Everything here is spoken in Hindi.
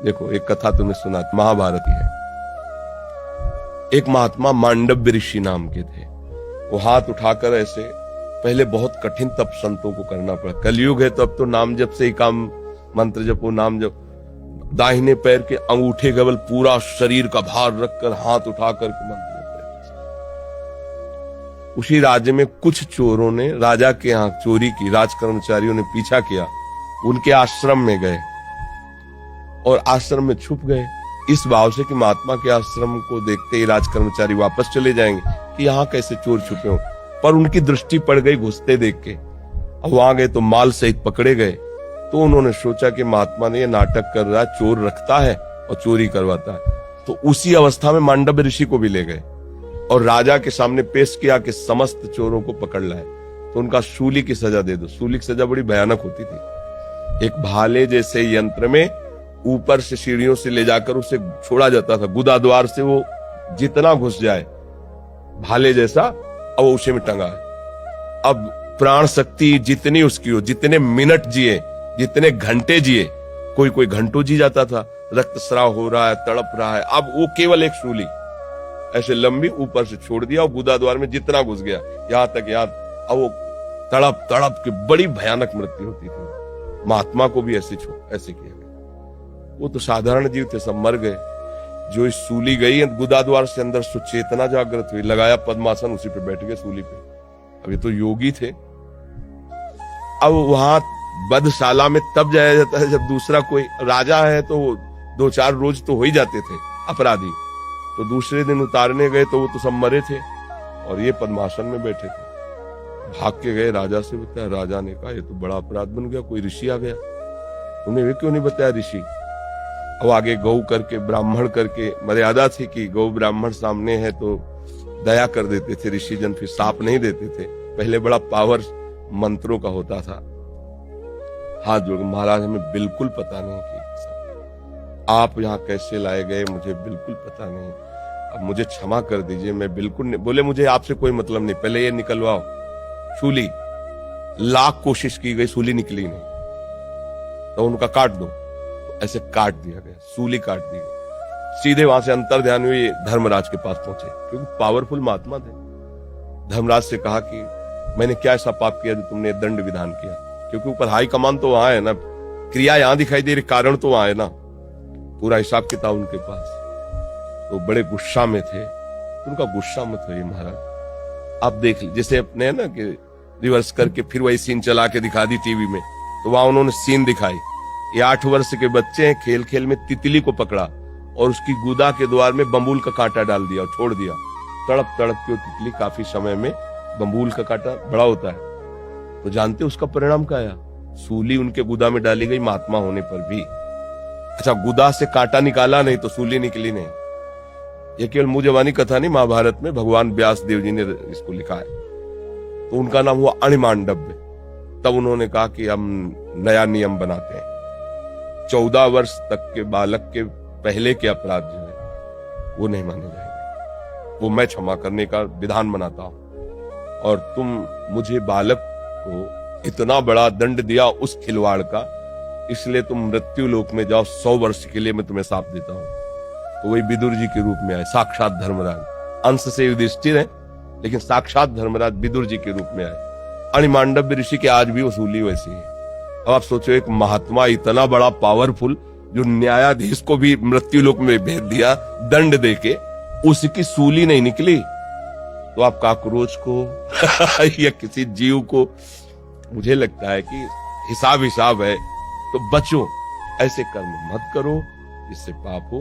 देखो एक कथा तुमने सुना, महाभारत की है। एक महात्मा मांडव्य ऋषि नाम के थे। वो हाथ उठाकर ऐसे, पहले बहुत कठिन तप संतों को करना पड़ा। कलयुग है तो अब तो नाम जप से ही काम, मंत्र जपो, नाम जप। दाहिने पैर के अंगूठे केवल पूरा शरीर का भार रखकर हाथ उठाकर के मंत्र जप रहे। उसी राज्य में कुछ चोरों ने राजा के यहाँ चोरी की, राज कर्मचारियों ने पीछा किया, उनके आश्रम में गए और आश्रम में छुप गए, इस भाव से कि महात्मा के आश्रम को देखते ही राज कर्मचारी वापस चले जाएंगे कि यहाँ कैसे चोर छुपे हो। पर उनकी दृष्टि पड़ गई घुसते देख के। अब वहां गए तो माल सहित पकड़े गए। तो उन्होंने सोचा कि महात्मा ने ये नाटक कर रहा, चोर रखता है और चोरी करवाता है। तो उसी अवस्था में मांडव्य ऋषि को भी ले गए और राजा के सामने पेश किया कि समस्त चोरों को पकड़ लाए तो उनका शूली की सजा दे दो। शूली की सजा बड़ी भयानक होती थी। एक भाले जैसे यंत्र में ऊपर से सीढ़ियों से ले जाकर उसे छोड़ा जाता था, गुदा द्वार से वो जितना घुस जाए भाले जैसा, अब वो उसे में टंगा है। अब प्राण शक्ति जितनी उसकी हो, जितने मिनट जिए, जितने घंटे जिए, कोई कोई घंटों जी जाता था, रक्तस्राव हो रहा है, तड़प रहा है। अब वो केवल एक शूली ऐसे लंबी ऊपर से छोड़ दिया और गुदा द्वार में जितना घुस गया यहां तक, अब वो तड़प तड़प की बड़ी भयानक मृत्यु होती थी। महात्मा को भी ऐसे किया गया। वो तो साधारण जीव थे, सब मर गए। जो इस सूली गई गुदा द्वार से अंदर सुचेतना जागृत हुई, लगाया पद्मासन, उसी पे बैठ गए सूली पे। अब ये तो योगी थे। अब वहां बधशाला में तब जाया जाता है जब दूसरा कोई राजा है, तो 2-4 रोज तो हो ही जाते थे अपराधी। तो दूसरे दिन उतारने गए तो वो तो सब मरे थे और ये पद्मासन में बैठे थे। भाग के गए राजा से, बताया। राजा ने कहा ये तो बड़ा अपराध बन गया, कोई ऋषि आ गया, तुमने वे क्यों नहीं बताया ऋषि। अब आगे गौ करके, ब्राह्मण करके मर्यादा थी कि गौ ब्राह्मण सामने है तो दया कर देते थे ऋषि जन, फिर साप नहीं देते थे। पहले बड़ा पावर मंत्रों का होता था। हाथ जोड़, महाराज हमें बिल्कुल पता नहीं कि आप यहाँ कैसे लाए गए, मुझे बिल्कुल पता नहीं, अब मुझे क्षमा कर दीजिए, मैं बिल्कुल नहीं। बोले मुझे आपसे कोई मतलब नहीं, पहले ये निकलवाओ सूली। लाख कोशिश की गई, सूली निकली नहीं। तो उनका काट दो, ऐसे काट दिया गया, सूली काट दी गई। सीधे वहां से अंतर ध्यान हुई, धर्मराज के पास पहुंचे, क्योंकि पावरफुल महात्मा थे। धर्मराज से कहा कि मैंने क्या ऐसा पाप किया जो तुमने दंड विधान किया, क्योंकि ऊपर हाई कमान तो वहां है ना, क्रिया यहां दिखाई दे रही, कारण तो वहां है ना, पूरा हिसाब किताब उनके पास। तो बड़े गुस्सा में थे। उनका गुस्सा मत होइए महाराज, आप देख लीजिए, जैसे अपने है ना कि रिवर्स करके फिर वही सीन चला के दिखा दी टीवी में, तो वहां उन्होंने सीन दिखाई। ये 8 वर्ष के बच्चे हैं, खेल खेल में तितली को पकड़ा और उसकी गुदा के द्वार में बम्बूल का कांटा डाल दिया और छोड़ दिया। तड़प तड़प के तितली काफी समय में, बम्बूल का कांटा बड़ा होता है, तो जानते उसका परिणाम क्या आया, सूली उनके गुदा में डाली गई महात्मा होने पर भी। अच्छा, गुदा से कांटा निकाला नहीं तो सूली निकली नहीं। यह केवल मुंह जबानी कथा नहीं, महाभारत में भगवान व्यास देव जी ने इसको लिखा है। तो उनका नाम हुआ अणिमांडव्य। तब उन्होंने कहा कि हम नया नियम बनाते हैं, 14 वर्ष तक के बालक के पहले के अपराध जो है वो नहीं माने जाएंगे, वो मैं क्षमा करने का विधान बनाता हूं। और तुम मुझे बालक को इतना बड़ा दंड दिया उस खिलवाड़ का, इसलिए तुम मृत्यु लोक में जाओ, 100 वर्ष के लिए मैं तुम्हें शाप देता हूं। तो वही विदुर जी के रूप में आए, साक्षात धर्मराज। अंश से युधिष्ठिर है लेकिन साक्षात धर्मराज विदुर जी के रूप में आए। अणिमांडव्य ऋषि के आज भी वसूली वैसी है। अब आप सोचो, एक महात्मा इतना बड़ा पावरफुल, जो न्यायाधीश को भी मृत्यु लोक में भेज दिया दंड देके, उसकी सूली नहीं निकली, तो आप काकरोच को या किसी जीव को, मुझे लगता है कि हिसाब है, तो बचो, ऐसे कर्म मत करो जिससे पाप हो।